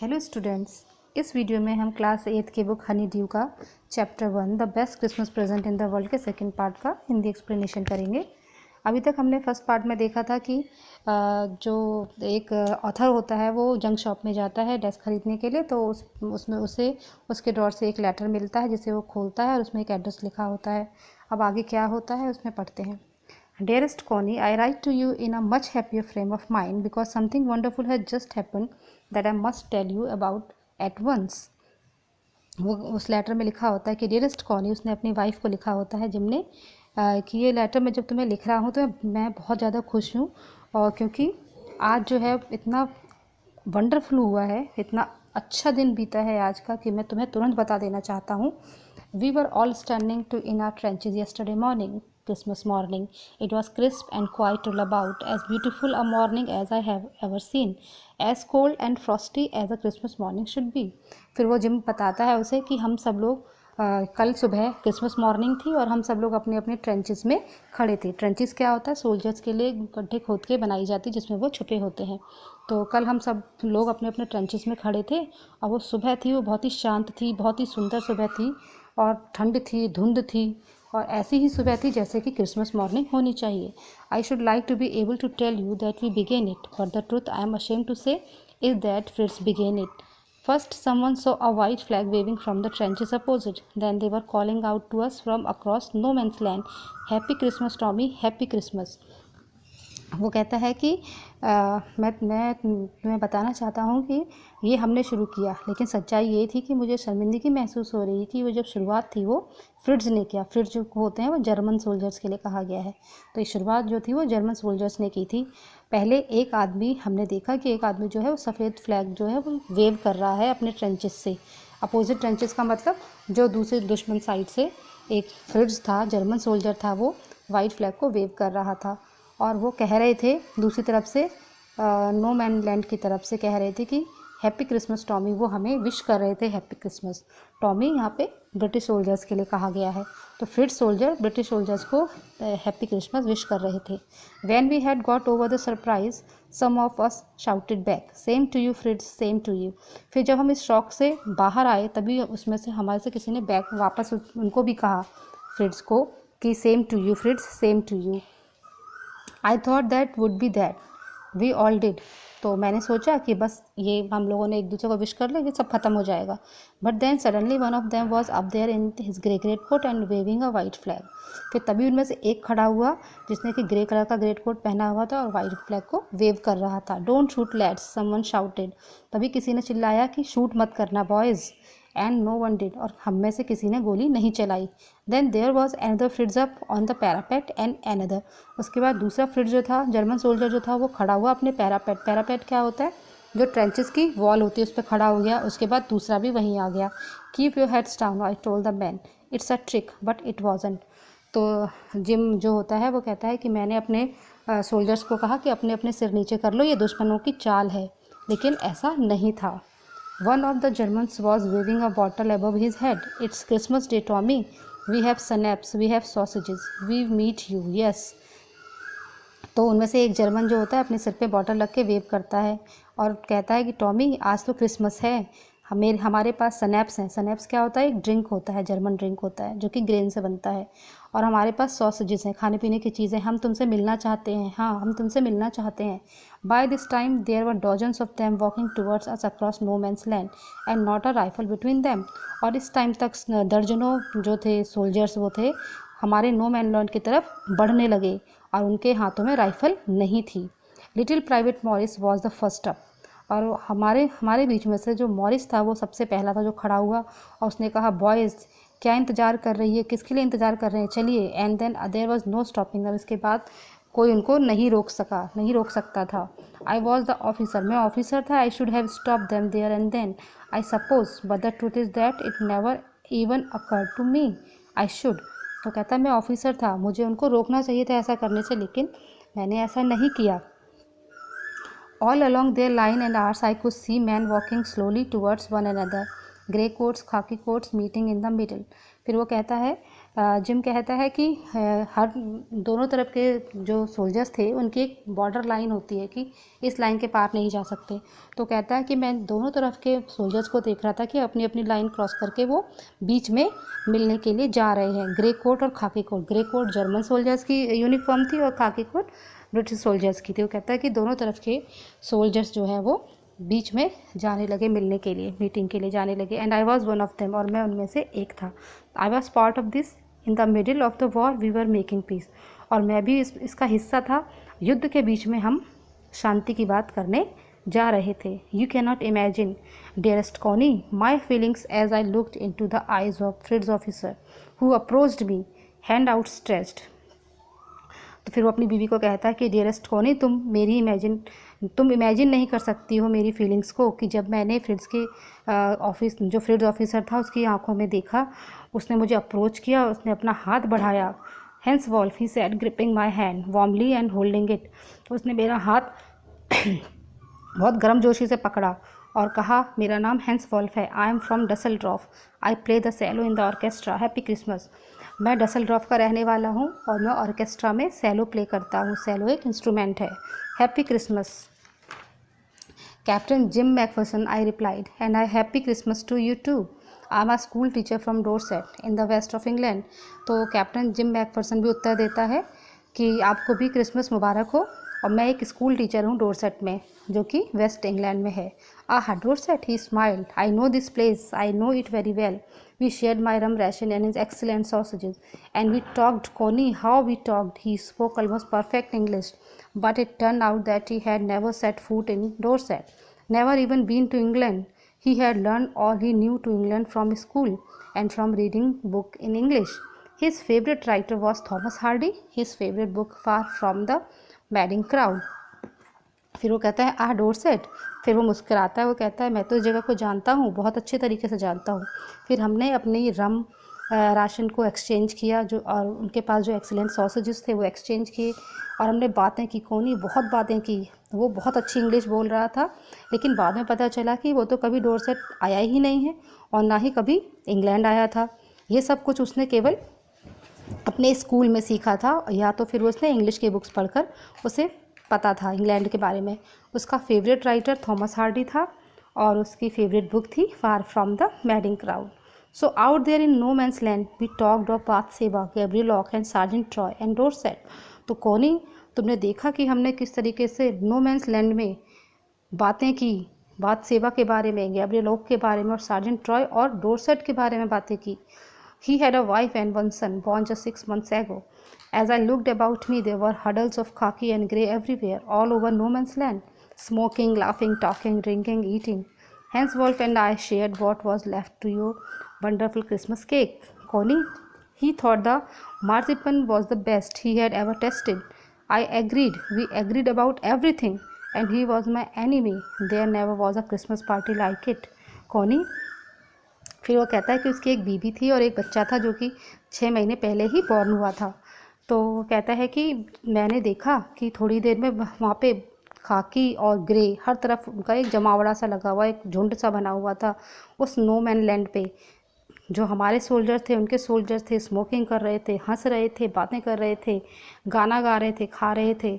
Hello students, इस video में हम क्लास 8 की बुक हनी ड्यू का chapter 1 the best Christmas present in the world के सेकंड पार्ट का हिंदी एक्सप्लेनेशन करेंगे। अभी तक हमने फर्स्ट पार्ट में देखा था कि जो एक ऑथर होता है वो जंक शॉप में जाता है डेस्क खरीदने के लिए, तो उसमें उसे उसके ड्रॉर से एक लेटर मिलता है जिसे वो खोलता है और उसमें एक एड्रेस लिखा होता है। अब आगे क्या होता है उसमें पढ़ते हैं। Dearest Connie, I write to you in a much happier frame of mind because something wonderful has just happened that I must tell you about at once. वो उस लेटर में लिखा होता है कि डियरेस्ट कॉनी, उसने अपनी वाइफ को लिखा होता है जिम ने कि ये लेटर मैं जब तुम्हें लिख रहा हूँ तो मैं बहुत ज़्यादा खुश हूँ, और क्योंकि आज जो है इतना वंडरफुल हुआ है, इतना अच्छा दिन बीता है आज का कि मैं तुम्हें तुरंत बता देना चाहता हूँ। We were all standing to in our trenches yesterday morning, Christmas morning. It was crisp and quiet all about, as beautiful a morning as I have ever seen, as cold and frosty as a Christmas morning should be. फिर वो gym बताता है उसे कि हम सब लोग कल सुबह क्रिसमस मॉर्निंग थी और हम सब लोग अपने अपने ट्रेंचेस में खड़े थे। ट्रेंचेस क्या होता है? सोल्जर्स के लिए गड्ढे खोद के बनाई जाती जिसमें वो छुपे होते हैं। तो कल हम सब लोग अपने अपने ट्रेंचेस में खड़े थे और वो सुबह थी, वो बहुत ही शांत थी, बहुत ही सुंदर सुबह थी और ठंड थी, धुंध थी, और ऐसी ही सुबह थी जैसे कि क्रिसमस मॉर्निंग होनी चाहिए। I should like to be able to tell you that we begin it, but the truth I am ashamed to से is that फ्रिट्स begin it. First, someone saw a white flag waving from the trenches opposite. Then they were calling out to us from across no man's land, "Happy Christmas, Tommy! Happy Christmas!" वो कहता है कि मैं तुम्हें बताना चाहता हूँ कि ये हमने शुरू किया, लेकिन सच्चाई ये थी कि मुझे शर्मिंदगी महसूस हो रही कि वो जब शुरुआत थी वो फ्रिट्ज ने किया। फ्रिट्ज जो होते हैं वो जर्मन सोल्जर्स के लिए कहा गया है, तो ये शुरुआत जो थी वो जर्मन सोल्जर्स ने की थी। पहले एक आदमी, हमने देखा कि एक आदमी जो है वो सफ़ेद फ्लैग जो है वो वेव कर रहा है अपने ट्रेंचेस से। अपोजिट ट्रेंचेस का मतलब जो दूसरे दुश्मन साइड से एक फ्रिट्ज था, जर्मन सोल्जर था, वो वाइट फ्लैग को वेव कर रहा था और वो कह रहे थे दूसरी तरफ से, नो मैन लैंड की तरफ से कह रहे थे कि हैप्पी क्रिसमस टॉमी। वो हमें विश कर रहे थे हैप्पी क्रिसमस। टॉमी यहाँ पे ब्रिटिश सोल्जर्स के लिए कहा गया है, तो फ्रिट्ज सोल्जर ब्रिटिश सोल्जर्स को हैप्पी क्रिसमस विश कर रहे थे। When we had got over the surprise, some of us shouted back, same to you Fritz, same to you. फिर जब हम इस शॉक से बाहर आए तभी उसमें से हमारे से किसी ने बैक वापस उनको भी कहा, फ्रिट्ज को, कि same to you Fritz, same to you. I thought that would be that, we all did. तो मैंने सोचा कि बस ये हम लोगों ने एक दूसरे को विश कर लेंगे, सब खत्म हो जाएगा। But then suddenly one of them was up there in his grey great coat and waving a white flag. फिर तभी उनमें से एक खड़ा हुआ जिसने कि ग्रे कलर का ग्रेट कोट पहना हुआ था और वाइट फ्लैग को वेव कर रहा था। Don't shoot lads, someone shouted. तभी किसी ने चिल्लाया कि शूट मत करना boys, and no one did, और हम में से किसी ने गोली नहीं चलाई। Then there was another Fritz up on the parapet and another. उसके बाद दूसरा फ्रिट्ज जो था, जर्मन सोल्जर जो था, वो खड़ा हुआ अपने पैरापेट। पैरापेट क्या होता है? जो ट्रेंचेस की वॉल होती है उस पर खड़ा हो गया। उसके बाद दूसरा भी वहीं आ गया। Keep your heads down, I told the man, it's a trick but it wasn't. तो जिम जो होता है वो कहता है कि मैंने अपने सोल्जर्स को कहा कि अपने अपने सिर नीचे कर लो, ये दुश्मनों की चाल है, लेकिन ऐसा नहीं था। One of the Germans was waving a bottle above his head. It's Christmas Day, Tommy. We have snaps, we have sausages. We meet you, yes. तो उनमें से एक जर्मन जो होता है अपने सिर पे बॉटल रख के वेव करता है और कहता है कि टॉमी, आज तो क्रिसमस है, हमारे पास स्नैप्स हैं। स्नैप्स क्या होता है? एक ड्रिंक होता है, जर्मन ड्रिंक होता है जो कि ग्रेन से बनता है, और हमारे पास सॉसेजेस हैं, खाने पीने की चीज़ें। हम तुमसे मिलना चाहते हैं, हाँ हम तुमसे मिलना चाहते हैं। By this time there were dozens of them walking towards us across no man's land and not a rifle between them. और इस टाइम तक दर्जनों जो थे सोल्जर्स वो थे हमारे नो मैन लैंड की तरफ बढ़ने लगे और उनके हाथों में राइफल नहीं थी। Little private Morris was the first up, और हमारे बीच में से जो मॉरिस था वो सबसे पहला था जो खड़ा हुआ, और उसने कहा, बॉयज़ क्या इंतज़ार कर रही है, किसके लिए इंतज़ार कर रहे हैं, चलिए। And then there was no stopping. और इसके बाद कोई उनको नहीं रोक सकता था। आई वॉज द ऑफिसर, मैं ऑफिसर था। I should have stop them there and then, I suppose, but the truth is that it never even occurred to me I should. तो कहता मैं ऑफिसर था, मुझे उनको रोकना चाहिए था ऐसा करने से, लेकिन मैंने ऐसा नहीं किया। All along their line and ours, I could see men walking slowly towards one another. Grey coats, khaki coats meeting in the middle. फिर वो कहता है जिम कहता है कि हर दोनों तरफ के जो सोल्जर्स थे उनकी एक बॉर्डर लाइन होती है कि इस लाइन के पार नहीं जा सकते। तो कहता है कि मैं दोनों तरफ के सोल्जर्स को देख रहा था कि अपनी अपनी लाइन क्रॉस करके वो बीच में मिलने के लिए जा रहे हैं। ग्रे कोट और खाकी coat, grey coat German soldiers की यूनिफॉर्म थी और खाकी कोट ब्रिटिश सोल्जर्स की थी। वो कहता है कि दोनों तरफ के सोल्जर्स जो है वो बीच में जाने लगे मिलने के लिए, मीटिंग के लिए जाने लगे। And I was one of them, और मैं उनमें से एक था। I was part of this in the middle of the war we were making peace, और मैं भी इसका हिस्सा था। युद्ध के बीच में हम शांति की बात करने जा रहे थे। You can not imagine dearest Connie my feelings as I looked in to the eyes of Fritz's officer who approached me hand outstretched. तो फिर वो अपनी बीवी को कहता है कि डियरेस्ट कॉनी, तुम इमेजिन नहीं कर सकती हो मेरी फीलिंग्स को, कि जब मैंने फ्रिड्स के फ्रिड्स ऑफिसर था उसकी आंखों में देखा, उसने मुझे अप्रोच किया, उसने अपना हाथ बढ़ाया। Hans Wolf he said gripping my hand warmly and holding it. तो उसने मेरा हाथ बहुत गर्मजोशी से पकड़ा और कहा, मेरा नाम हेंस वॉल्फ है, I am from डसेल्ड्रॉफ, I play the cello in the orchestra, happy Christmas. मैं डसेल्ड्रॉफ का रहने वाला हूँ और मैं ऑर्केस्ट्रा में सेलो प्ले करता हूँ। सेलो एक इंस्ट्रूमेंट है। Happy Christmas Captain Jim Macpherson, I replied, and I happy Christmas to you too, I am a school teacher from Dorset in the west of England. तो कैप्टन जिम मैकफर्सन भी उत्तर देता है कि आपको भी क्रिसमस मुबारक हो, और मैं एक स्कूल टीचर हूँ डोरसेट में, जो कि वेस्ट इंग्लैंड में है। Aha Dorset, he smiled, I know this place, I know it very well, we shared my rum ration and his excellent sausages, and we talked, Connie, how we talked. He spoke almost perfect English, but it turned out that he had never set foot in Dorset, never even been to England. He had learned all he knew to England from school and from reading book in English. His favorite writer was Thomas Hardy, his favorite book Far from the Madding Crowd. फिर वो कहता है आह Dorset, फिर वो मुस्कुराता है, वो कहता है मैं तो इस जगह को जानता हूँ, बहुत अच्छे तरीके से जानता हूँ। फिर हमने अपनी रम राशन को एक्सचेंज किया, जो और उनके पास जो एक्सीलेंट सॉसेजेस थे वो एक्सचेंज किए, और हमने बातें की, कोनी बहुत बातें की। वो बहुत अच्छी इंग्लिश बोल रहा था, लेकिन बाद में पता चला कि वो तो कभी डोरसेट आया ही नहीं है और ना ही कभी इंग्लैंड आया था। ये सब कुछ उसने केवल अपने स्कूल में सीखा था, या तो फिर उसने इंग्लिश की बुक्स पढ़कर उसे पता था इंग्लैंड के बारे में। उसका फेवरेट राइटर थॉमस हार्डी था और उसकी फेवरेट बुक थी far from the madding crowd. So out there in no man's land we talked of बाथसेबा, Gabriel lock and sergeant Troy and Dorset. तो कॉनी, तुमने देखा कि हमने किस तरीके से नो मैंस लैंड में बातें की, बाथसेबा के बारे में, गैब्रियल लॉक के बारे में और सार्जेंट ट्रॉय और डोरसेट के बारे में बातें की। He had a wife and one son born just 6 months ago. As I looked about me, there were huddles of khaki and grey everywhere, all over no man's land, smoking, laughing, talking, drinking, eating. Hence Wolf and I shared what was left to your wonderful Christmas cake. Connie, he thought the marzipan was the best he had ever tasted. I agreed. We agreed about everything, and he was my enemy. There never was a Christmas party like it. Connie, फिर वो कहता है कि उसकी एक बीवी थी और एक बच्चा था जो कि 6 महीने पहले ही बॉर्न हुआ था। तो वो कहता है कि मैंने देखा कि थोड़ी देर में वहाँ पे खाकी और ग्रे हर तरफ उनका एक जमावड़ा सा लगा हुआ, एक झुंड सा बना हुआ था उस नो मैन लैंड पे। जो हमारे सोल्जर थे, उनके सोल्जर थे, स्मोकिंग कर रहे थे, हंस रहे थे, बातें कर रहे थे, गाना गा रहे थे, खा रहे थे।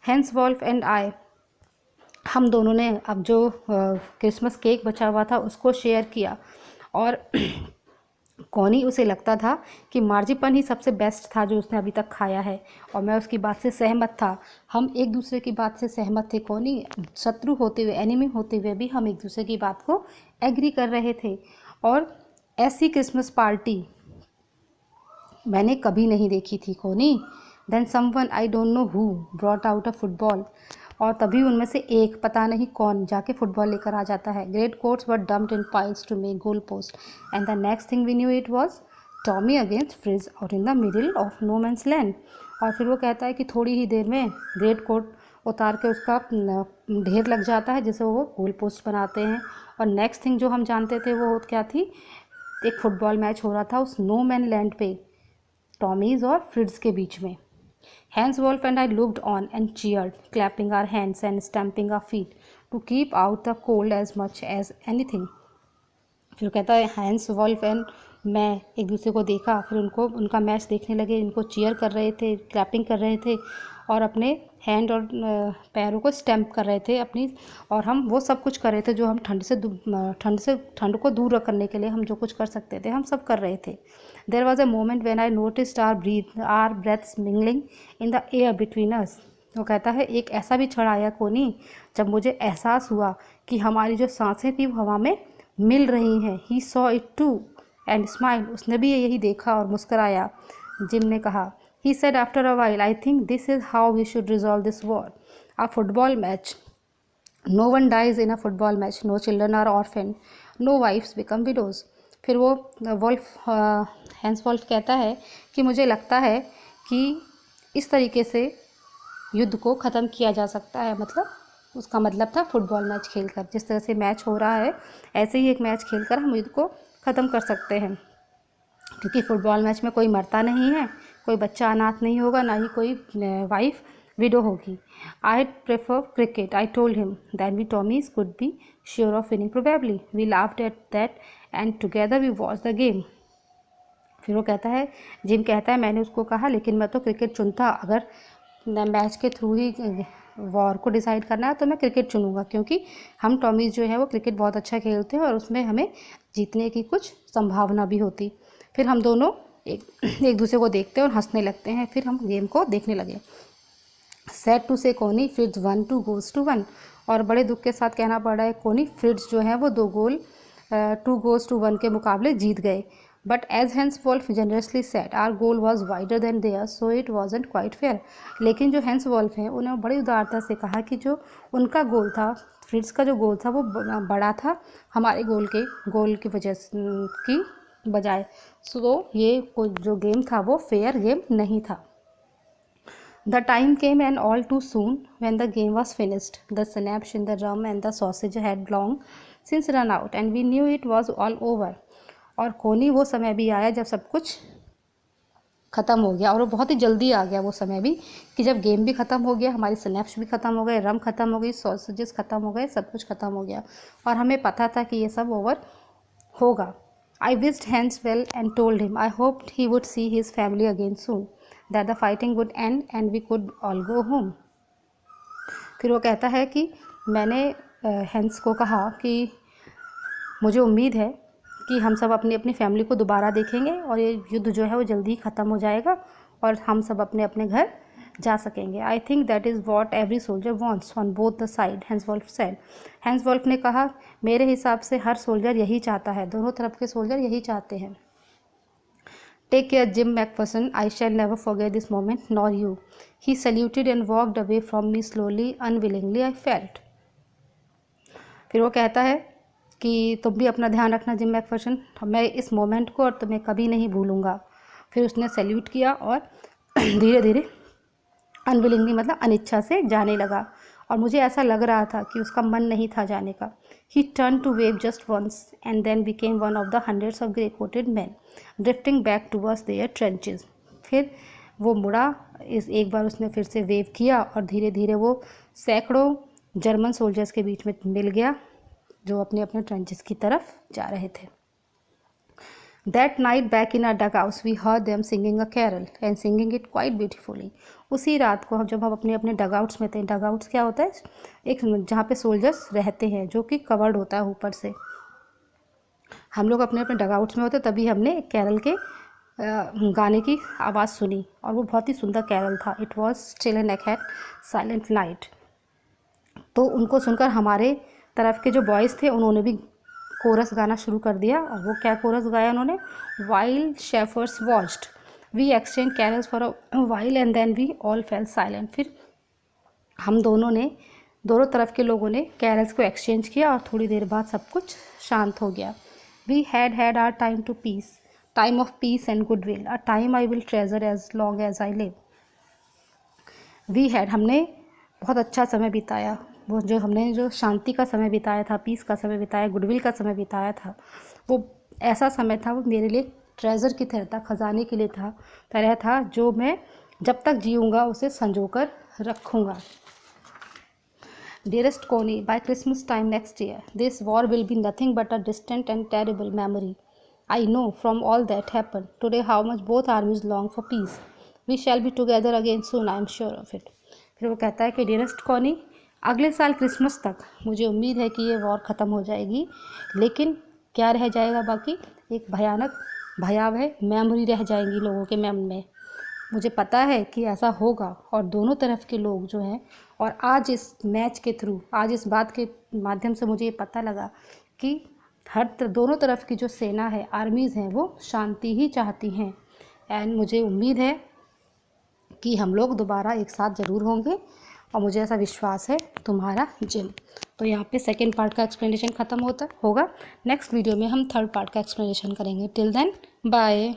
हेंस वॉल्फ एंड आई, हम दोनों ने अब जो क्रिसमस केक बचा हुआ था उसको शेयर किया, और कॉनी, उसे लगता था कि मार्जिपन ही सबसे बेस्ट था जो उसने अभी तक खाया है, और मैं उसकी बात से सहमत था। हम एक दूसरे की बात से सहमत थे कॉनी, शत्रु होते हुए, एनिमी होते हुए भी हम एक दूसरे की बात को एग्री कर रहे थे। और ऐसी क्रिसमस पार्टी मैंने कभी नहीं देखी थी Connie. Then someone, I don't know who, brought out a football, और तभी उनमें से एक, पता नहीं कौन, जाके फुटबॉल लेकर आ जाता है। Great coats were dumped in piles to make goal post, and the next thing we knew it was Tommy against Fritz out in the middle of no man's land. और फिर वो कहता है कि थोड़ी ही देर में ग्रेट कोट उतार के उसका ढेर लग जाता है जिसे वो गोल पोस्ट बनाते हैं। और नेक्स्ट थिंग जो हम जानते थे वो क्या थी, एक फुटबॉल मैच हो रहा था उस नो मैन लैंड पे, टॉमीज़ और फ्रिड्स के बीच में। Hans Wolf and I looked on and cheered, clapping our hands and stamping our feet to keep out the cold as much as anything. फिर कहता है हैंस वॉल्फ एंड मैं एक दूसरे को देखा, फिर उनका मैच देखने लगे, इनको चीयर कर रहे थे, क्लैपिंग कर रहे थे और अपने हैंड और पैरों को स्टैम्प कर रहे थे अपनी, और हम वो सब कुछ कर रहे थे जो हम ठंड को दूर करने के लिए हम जो कुछ कर सकते थे हम सब कर रहे थे। There was a moment when I noticed our breaths mingling in the air between us. वो कहता है एक ऐसा भी क्षण आया कोनी जब मुझे एहसास हुआ कि हमारी जो सांसें थी वो हवा में मिल रही हैं। He saw it too and smile, उसने भी यही देखा और मुस्कराया। जिम ने कहा, he said after a while, I think this is how we should resolve this war. A football match. No one dies in a football match. No children are orphaned. No wives become widows. फिर वो hence wolf कहता है कि मुझे लगता है कि इस तरीके से युद्ध को ख़त्म किया जा सकता है। मतलब उसका मतलब था फुटबॉल मैच खेलकर, जिस तरह से मैच हो रहा है ऐसे ही एक मैच खेलकर हम युद्ध को ख़त्म कर सकते हैं, क्योंकि फुटबॉल मैच में कोई मरता नहीं है, कोई बच्चा अनाथ नहीं होगा, ना ही कोई वाइफ विडो होगी। I prefer cricket, I told him, than we Tommies could be sure of winning probably, we laughed at that and together we watch the game. फिर वो कहता है, जिम कहता है, मैंने उसको कहा लेकिन मैं तो क्रिकेट चुनता, अगर मैच के थ्रू ही वॉर को डिसाइड करना है तो मैं क्रिकेट चुनूंगा, क्योंकि हम टॉमीज़ जो है वो क्रिकेट बहुत अच्छा खेलते हैं और उसमें हमें जीतने की कुछ संभावना भी होती। फिर हम दोनों एक दूसरे को देखते हैं और हंसने लगते हैं। फिर हम गेम को देखने लगे। सैड टू से कोनी फ्रिट्ज 1-2 goes to 1, और बड़े दुख के साथ कहना पड़ रहा है कोनी फ्रिट्ज जो है वो 2 goes to 1 के मुकाबले जीत गए। But as Hans Wolf generously said our goal was wider than their so it wasn't quite fair. लेकिन जो हैंस वॉल्फ हैं उन्होंने बड़ी उदारता से कहा कि जो उनका गोल था, फ्रिट्ज का जो गोल था वो बड़ा था हमारे गोल की वजह की बजाय, सो ये जो गेम था वो फेयर गेम नहीं था। The time came and all too soon when the game was finished. The snaps in the rum and the sausage had long since run out and we knew it was all over. और कोनी वो समय भी आया जब सब कुछ ख़त्म हो गया, और वो बहुत ही जल्दी आ गया वो समय भी, कि जब गेम भी ख़त्म हो गया, हमारी स्नैप्स भी ख़त्म हो गए, रम ख़त्म हो गई, सॉसेजेस ख़त्म हो गए, सब कुछ ख़त्म हो गया और हमें पता था कि ये सब ओवर होगा। I wished Hans well and told him I hoped he would see his family again soon, that the fighting would end and we could all go home. फिर वो कहता है कि मैंने हैंस को कहा कि मुझे उम्मीद है कि हम सब अपनी अपनी फैमिली को दोबारा देखेंगे और ये युद्ध जो है वो जल्दी ही ख़त्म हो जाएगा और हम सब अपने अपने घर जा सकेंगे। I think that is what every soldier wants on both the side, Hans Wolf said. Hans Wolf ने कहा, मेरे हिसाब से हर सोल्जर यही चाहता है, दोनों तरफ के सोल्जर यही चाहते हैं। Take care Jim Macpherson, I shall never forget this moment, nor you. He saluted and walked away from me slowly unwillingly I felt. फिर वो कहता है कि तुम भी अपना ध्यान रखना जिम मैकफर्सन, मैं इस मोमेंट को और तुम्हें कभी नहीं भूलूंगा। फिर उसने सैल्यूट किया और धीरे धीरे अनविलिंगली मतलब अनिच्छा से जाने लगा, और मुझे ऐसा लग रहा था कि उसका मन नहीं था जाने का। He turn to wave just once and then became one of the hundreds of grey coated man drifting back towards their trenches. फिर वो मुड़ा, एक बार उसने फिर से वेव किया और धीरे धीरे वो सैकड़ों जर्मन सोल्जर्स के बीच में मिल गया जो अपने अपने ट्रेंचेस की तरफ जा रहे थे। That night back in our dugouts we heard them singing a carol and singing it quite beautifully. उसी रात को जब हम अपने अपने डगआउट्स में थे, डगआउट्स क्या होता है, एक जहाँ पे सोल्जर्स रहते हैं जो कि कवर्ड होता है ऊपर से, हम लोग अपने अपने डगआउट्स में होते, तभी हमने कैरल के गाने की आवाज़ सुनी और वो बहुत ही सुंदर कैरल था। It was still an act silent night. तो उनको सुनकर हमारे तरफ के जो बॉयज़ थे उन्होंने भी कोरस गाना शुरू कर दिया। और वो क्या कोरस गाया उन्होंने, while shepherds watched we exchange carols for a while and then we all fell silent. फिर हम दोनों तरफ के लोगों ने कैरल्स को एक्सचेंज किया और थोड़ी देर बाद सब कुछ शांत हो गया। We had our time to peace, time of peace and goodwill, a time I will treasure as long as I live. We had, हमने बहुत अच्छा समय बिताया, वो जो हमने जो शांति का समय बिताया था, पीस का समय बिताया, गुडविल का समय बिताया था, वो ऐसा समय था, वो मेरे लिए ट्रेजर की तरह था, ख़जाने के लिए तरह था जो मैं जब तक जीऊँगा उसे संजो कर रखूँगा। Dearest Connie, by Christmas time next year, this war will be nothing but a distant and terrible memory. I know from all that happened today how much both armies long for peace. We shall be together again soon, I am sure of it. फिर वो कहता है कि dearest Connie, अगले साल Christmas तक मुझे उम्मीद है कि ये वॉर ख़त्म हो जाएगी, लेकिन क्या रह जाएगा बाकी? एक भयावह मेमोरी रह जाएंगी लोगों के मेमोरी में। मुझे पता है कि ऐसा होगा और दोनों तरफ के लोग जो हैं, और आज इस मैच के थ्रू, आज इस बात के माध्यम से मुझे ये पता लगा कि दोनों तरफ की जो सेना है, आर्मीज़ हैं, वो शांति ही चाहती हैं। एंड मुझे उम्मीद है कि हम लोग दोबारा एक साथ ज़रूर होंगे और मुझे ऐसा विश्वास है। तुम्हारा जिम। तो यहाँ पे सेकेंड पार्ट का एक्सप्लेनेशन ख़त्म होगा। नेक्स्ट वीडियो में हम थर्ड पार्ट का एक्सप्लेनेशन करेंगे। Till then bye.